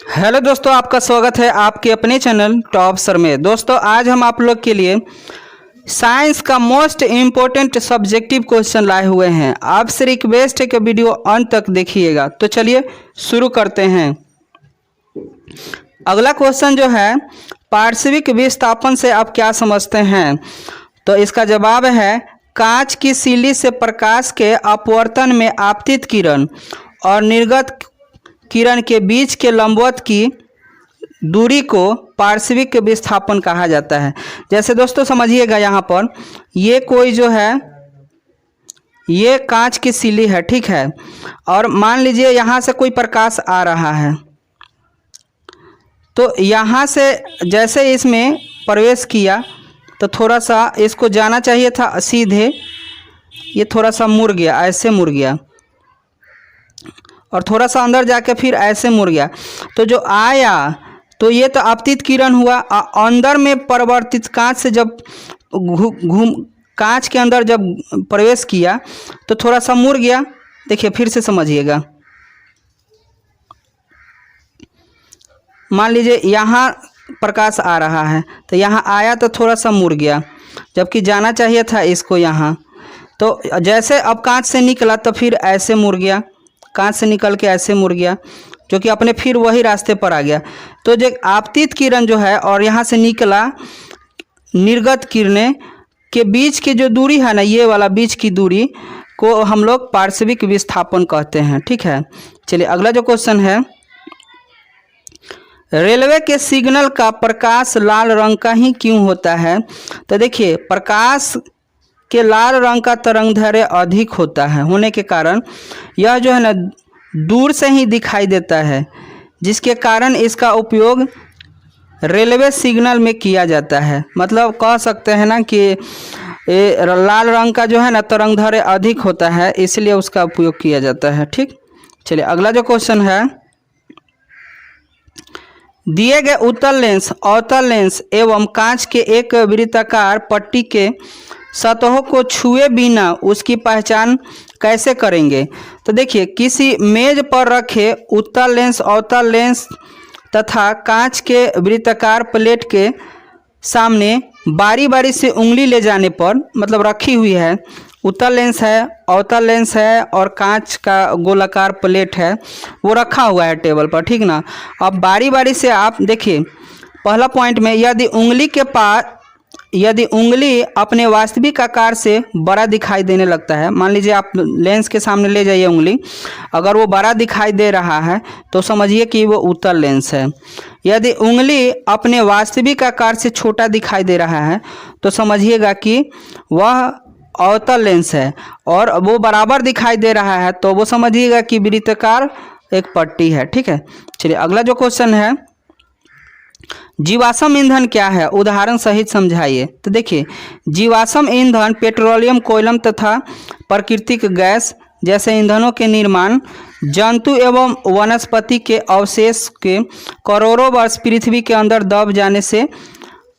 Hello दोस्तों, आपका स्वागत है आपके अपने चैनल टॉप सर में। दोस्तों आज हम आप लोग के लिए साइंस का मोस्ट इम्पोर्टेंट सब्जेक्टिव क्वेश्चन लाए हुए हैं। आपसे रिक्वेस्ट है कि वीडियो अंत तक देखिएगा। तो चलिए शुरू करते हैं। अगला क्वेश्चन जो है, पार्श्विक विस्थापन से आप क्या समझते हैं? तो इसका जवाब है कांच की सिल्ली से प्रकाश के अपवर्तन में आपतित किरण और निर्गत किरण के बीच के लंबवत की दूरी को पार्श्विक विस्थापन कहा जाता है। जैसे दोस्तों समझिएगा, यहाँ पर ये कोई जो है ये कांच की सिल्ली है, ठीक है। और मान लीजिए यहाँ से कोई प्रकाश आ रहा है, तो यहाँ से जैसे इसमें प्रवेश किया तो थोड़ा सा इसको जाना चाहिए था सीधे, ये थोड़ा सा मुड़ गया, ऐसे मुड़ गया और थोड़ा सा अंदर जाके फिर ऐसे मुड़ गया। तो जो आया तो ये तो आपतित किरण हुआ। अंदर में परिवर्तित कांच से जब घूम कांच के अंदर जब प्रवेश किया तो थोड़ा सा मुड़ गया। देखिए फिर से समझिएगा, मान लीजिए यहाँ प्रकाश आ रहा है तो यहाँ आया तो थोड़ा सा मुड़ गया, जबकि जाना चाहिए था इसको यहाँ। तो जैसे अब कांच से निकला तो फिर ऐसे मुड़ गया, कांच से निकल के ऐसे मुड़ गया, जो कि अपने फिर वही रास्ते पर आ गया। तो जो आपतित किरण जो है और यहाँ से निकला निर्गत किरणें के बीच की जो दूरी है ना, ये वाला बीच की दूरी को हम लोग पार्श्विक विस्थापन कहते हैं, ठीक है। चलिए अगला जो क्वेश्चन है, रेलवे के सिग्नल का प्रकाश लाल रंग का ही क्यों होता है? तो देखिए प्रकाश के लाल रंग का तरंगदैर्घ्य अधिक होता है होने के कारण यह जो है ना दूर से ही दिखाई देता है, जिसके कारण इसका उपयोग रेलवे सिग्नल में किया जाता है। मतलब कह सकते हैं ना कि लाल रंग का जो है ना तरंगदैर्घ्य अधिक होता है, इसलिए उसका उपयोग किया जाता है, ठीक। चलिए अगला जो क्वेश्चन है, दिए गए उत्तल लेंस, अवतल लेंस एवं कांच के एक वृत्ताकार पट्टी के सतहों को छुए बिना उसकी पहचान कैसे करेंगे? तो देखिए किसी मेज पर रखे उत्तल लेंस, अवतल लेंस तथा कांच के वृत्ताकार प्लेट के सामने बारी बारी से उंगली ले जाने पर, मतलब रखी हुई है, उत्तल लेंस है, अवतल लेंस है और कांच का गोलाकार प्लेट है, वो रखा हुआ है टेबल पर, ठीक ना। अब बारी बारी से आप देखिए, पहला पॉइंट में यदि उंगली अपने वास्तविक आकार से बड़ा दिखाई देने लगता है, मान लीजिए आप लेंस के सामने ले जाइए उंगली, अगर वो बड़ा दिखाई दे रहा है तो समझिए कि वो उत्तल लेंस है। यदि उंगली अपने वास्तविक आकार से छोटा दिखाई दे रहा है तो समझिएगा कि वह अवतल लेंस है। और वो बराबर दिखाई दे रहा है तो वो समझिएगा कि वृत्ताकार एक पट्टी है, ठीक है। चलिए अगला जो क्वेश्चन है, जीवाश्म ईंधन क्या है? उदाहरण सहित समझाइए। तो देखिए जीवाश्म ईंधन पेट्रोलियम, कोयलम तथा प्राकृतिक गैस जैसे ईंधनों के निर्माण जंतु एवं वनस्पति के अवशेष के करोड़ों वर्ष पृथ्वी के अंदर दब जाने से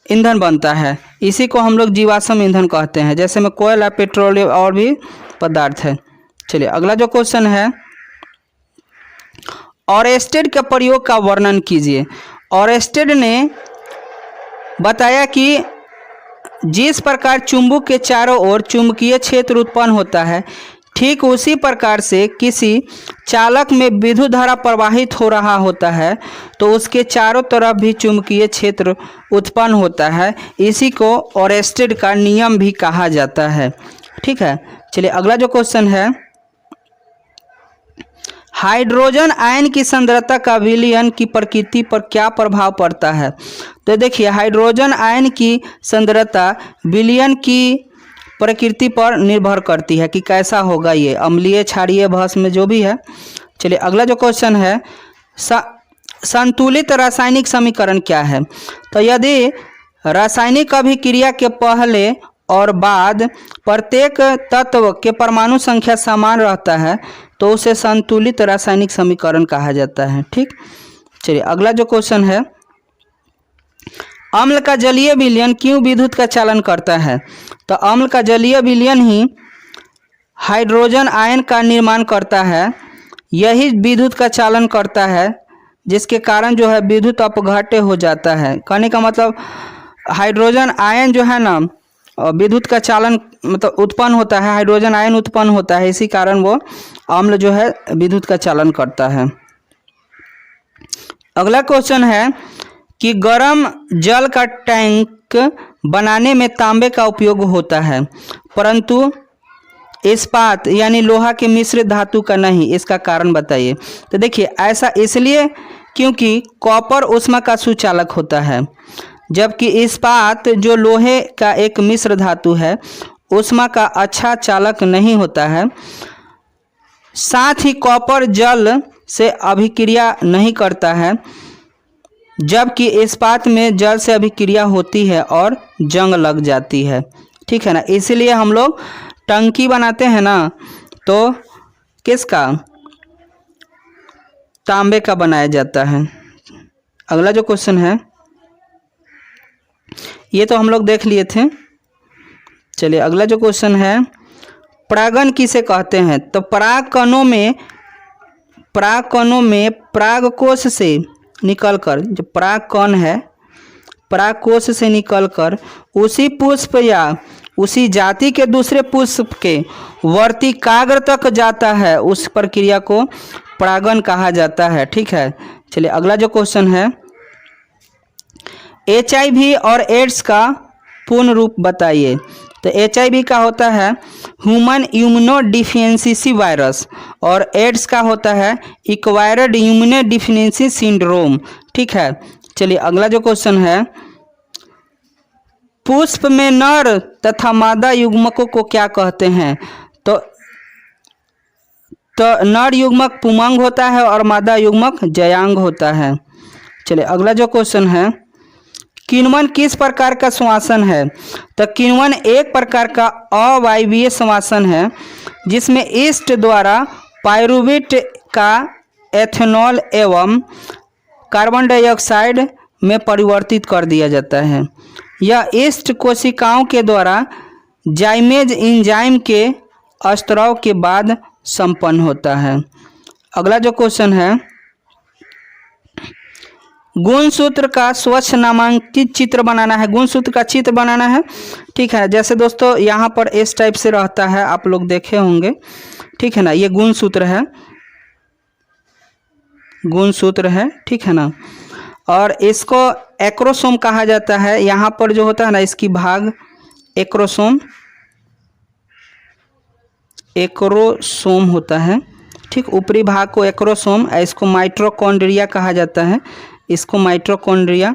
ईंधन बनता है। इसी को हम लोग जीवाश्म ईंधन कहते हैं, जैसे में कोयला, पेट्रोलियम और भी पदार्थ है। चलिए अगला जो क्वेश्चन है, ऑरेस्टेड के प्रयोग का वर्णन कीजिए। ऑरेस्टेड ने बताया कि जिस प्रकार चुंबक के चारों ओर चुंबकीय क्षेत्र उत्पन्न होता है, ठीक उसी प्रकार से किसी चालक में विद्युत धारा प्रवाहित हो रहा होता है तो उसके चारों तरफ भी चुंबकीय क्षेत्र उत्पन्न होता है। इसी को ऑरेस्टेड का नियम भी कहा जाता है, ठीक है। चलिए अगला जो क्वेश्चन है, हाइड्रोजन आयन की सांद्रता का विलयन की प्रकृति पर क्या प्रभाव पड़ता है? तो देखिए हाइड्रोजन आयन की सांद्रता विलयन की प्रकृति पर निर्भर करती है कि कैसा होगा, ये अम्लीय, क्षारीय, भस्म जो भी है। चलिए अगला जो क्वेश्चन है, संतुलित रासायनिक समीकरण क्या है? तो यदि रासायनिक अभिक्रिया के पहले और बाद प्रत्येक तत्व के परमाणु संख्या समान रहता है तो उसे संतुलित रासायनिक समीकरण कहा जाता है, ठीक। चलिए अगला जो क्वेश्चन है, अम्ल का जलीय विलयन क्यों विद्युत का चालन करता है? तो अम्ल का जलीय विलयन ही हाइड्रोजन आयन का निर्माण करता है, यही विद्युत का चालन करता है। जिसके कारण जो है विद्युत अपघट्य हो जाता है। कहने का मतलब हाइड्रोजन आयन जो है ना विद्युत का चालन मतलब उत्पन्न होता है, हाइड्रोजन आयन उत्पन्न होता है, इसी कारण वो अम्ल जो है विद्युत का चालन करता है। अगला क्वेश्चन है कि गर्म जल का टैंक बनाने में तांबे का उपयोग होता है परंतु इस्पात यानी लोहा के मिश्रित धातु का नहीं, इसका कारण बताइए। तो देखिए ऐसा इसलिए क्योंकि कॉपर ऊष्मा का सुचालक होता है, जबकि इस्पात जो लोहे का एक मिश्र धातु है ऊष्मा का अच्छा चालक नहीं होता है। साथ ही कॉपर जल से अभिक्रिया नहीं करता है, जबकि इस्पात में जल से अभिक्रिया होती है और जंग लग जाती है। ठीक है ना, इसीलिए हम लोग टंकी बनाते हैं ना तो किसका, तांबे का बनाया जाता है। अगला जो क्वेश्चन है ये तो हम लोग देख लिए थे। चलिए अगला जो क्वेश्चन है परागण किसे कहते हैं। तो परागकणों में परागकोश से निकलकर, जो परागकण है परागकोश से निकलकर उसी पुष्प या उसी जाति के दूसरे पुष्प के वर्तिकाग्र तक जाता है, उस प्रक्रिया को परागण कहा जाता है। ठीक है, चलिए अगला जो क्वेश्चन है HIV और एड्स का पूर्ण रूप बताइए। तो HIV का होता है ह्यूमन इम्यूनोडिफिशियेंसी वायरस और एड्स का होता है एक्वायर्ड इम्यूनोडिफिशियेंसी सिंड्रोम। ठीक है, चलिए अगला जो क्वेश्चन है पुष्प में नर तथा मादा युग्मकों को क्या कहते हैं। तो नर युग्मक पुमांग होता है और मादा युग्मक जयांग होता है। चलिए अगला जो क्वेश्चन है किण्वन किस प्रकार का श्वासन है। तो किण्वन एक प्रकार का अवायवीय श्वासन है जिसमें ईस्ट द्वारा पायरुवेट का एथेनॉल एवं कार्बन डाइऑक्साइड में परिवर्तित कर दिया जाता है। यह ईस्ट कोशिकाओं के द्वारा जाइमेज एंजाइम के स्त्राव के बाद संपन्न होता है। अगला जो क्वेश्चन है गुणसूत्र का स्वच्छ नामांकित चित्र बनाना है। गुणसूत्र का चित्र बनाना है। ठीक है, जैसे दोस्तों यहाँ पर इस टाइप से रहता है, आप लोग देखे होंगे। ठीक है ना, ये गुणसूत्र है, गुणसूत्र है। ठीक है ना, और इसको एक्रोसोम कहा जाता है। यहाँ पर जो होता है ना इसकी भाग एक्रोसोम होता है। ठीक, ऊपरी भाग को एक्रोसोम, इसको माइटोकॉन्ड्रिया कहा जाता है। इसको माइटोकॉन्ड्रिया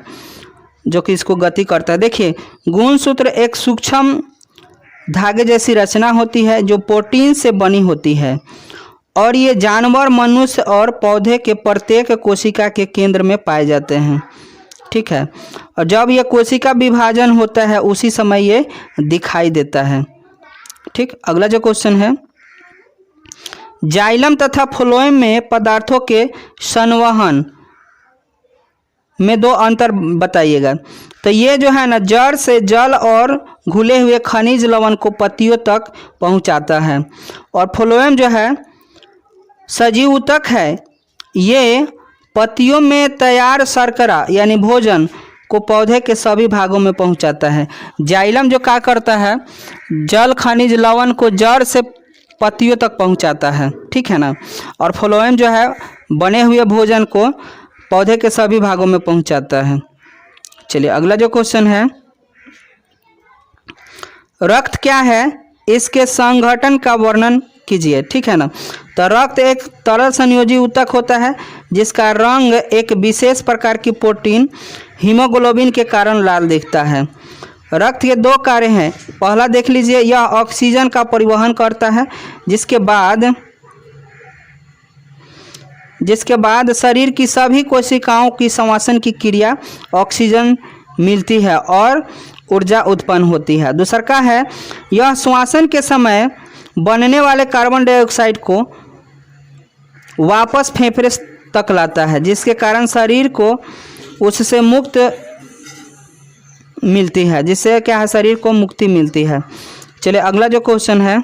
जो कि इसको गति करता है। देखिए गुणसूत्र एक सूक्ष्म धागे जैसी रचना होती है जो प्रोटीन से बनी होती है और ये जानवर, मनुष्य और पौधे के प्रत्येक कोशिका के केंद्र में पाए जाते हैं। ठीक है, और जब यह कोशिका विभाजन होता है उसी समय ये दिखाई देता है। ठीक, अगला जो क्वेश्चन है जाइलम तथा फ्लोएम में पदार्थों के संवहन में दो अंतर बताइएगा। तो ये जो है ना जड़ से जल और घुले हुए खनिज लवण को पत्तियों तक पहुंचाता है और फ्लोएम जो है सजीव ऊतक है, ये पत्तियों में तैयार शर्करा यानी भोजन को पौधे के सभी भागों में पहुंचाता है। जाइलम जो क्या करता है जल खनिज लवण को जड़ से पत्तियों तक पहुंचाता है। ठीक है ना, और फ्लोएम जो है बने हुए भोजन को पौधे के सभी भागों में पहुंचाता है। चलिए अगला जो क्वेश्चन है रक्त क्या है, इसके संगठन का वर्णन कीजिए। ठीक है ना, तो रक्त एक तरल संयोजी ऊतक होता है जिसका रंग एक विशेष प्रकार की प्रोटीन हीमोग्लोबिन के कारण लाल दिखता है। रक्त के दो कार्य हैं। पहला देख लीजिए, यह ऑक्सीजन का परिवहन करता है जिसके बाद शरीर की सभी कोशिकाओं की श्वसन की क्रिया ऑक्सीजन मिलती है और ऊर्जा उत्पन्न होती है। दूसरा का है यह श्वसन के समय बनने वाले कार्बन डाइऑक्साइड को वापस फेफड़े तक लाता है जिसके कारण शरीर को उससे मुक्त मिलती है, जिससे क्या है शरीर को मुक्ति मिलती है। चलिए अगला जो क्वेश्चन है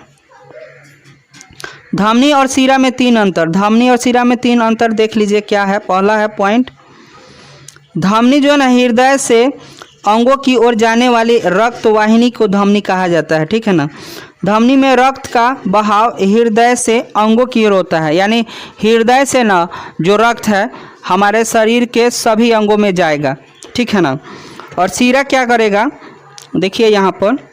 धमनी और सीरा में 3 अंतर। धमनी और सीरा में 3 अंतर देख लीजिए क्या है। पहला है पॉइंट, धमनी जो है ना हृदय से अंगों की ओर जाने वाली रक्त वाहिनी को धमनी कहा जाता है, ठीक है ना। धमनी में रक्त का बहाव हृदय से अंगों की ओर होता है, यानी हृदय से ना जो रक्त है हमारे शरीर के सभी अंगों में जाएगा, ठीक है ना। और सीरा क्या करेगा, देखिए यहाँ पर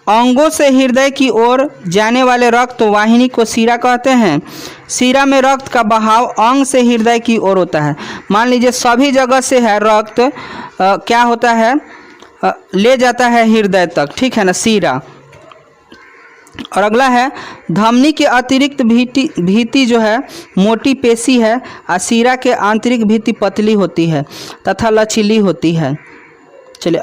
अंगों से हृदय की ओर जाने वाले रक्त वाहिनी को सीरा कहते हैं। सीरा में रक्त का बहाव अंग से हृदय की ओर होता है। मान लीजिए सभी जगह से है रक्त क्या होता है ले जाता है हृदय तक, ठीक है ना, सीरा। और अगला है धमनी के अतिरिक्त भीति जो है मोटी पेशी है और सीरा के आंतरिक भीति पतली होती है तथा लचीली होती है। चलिए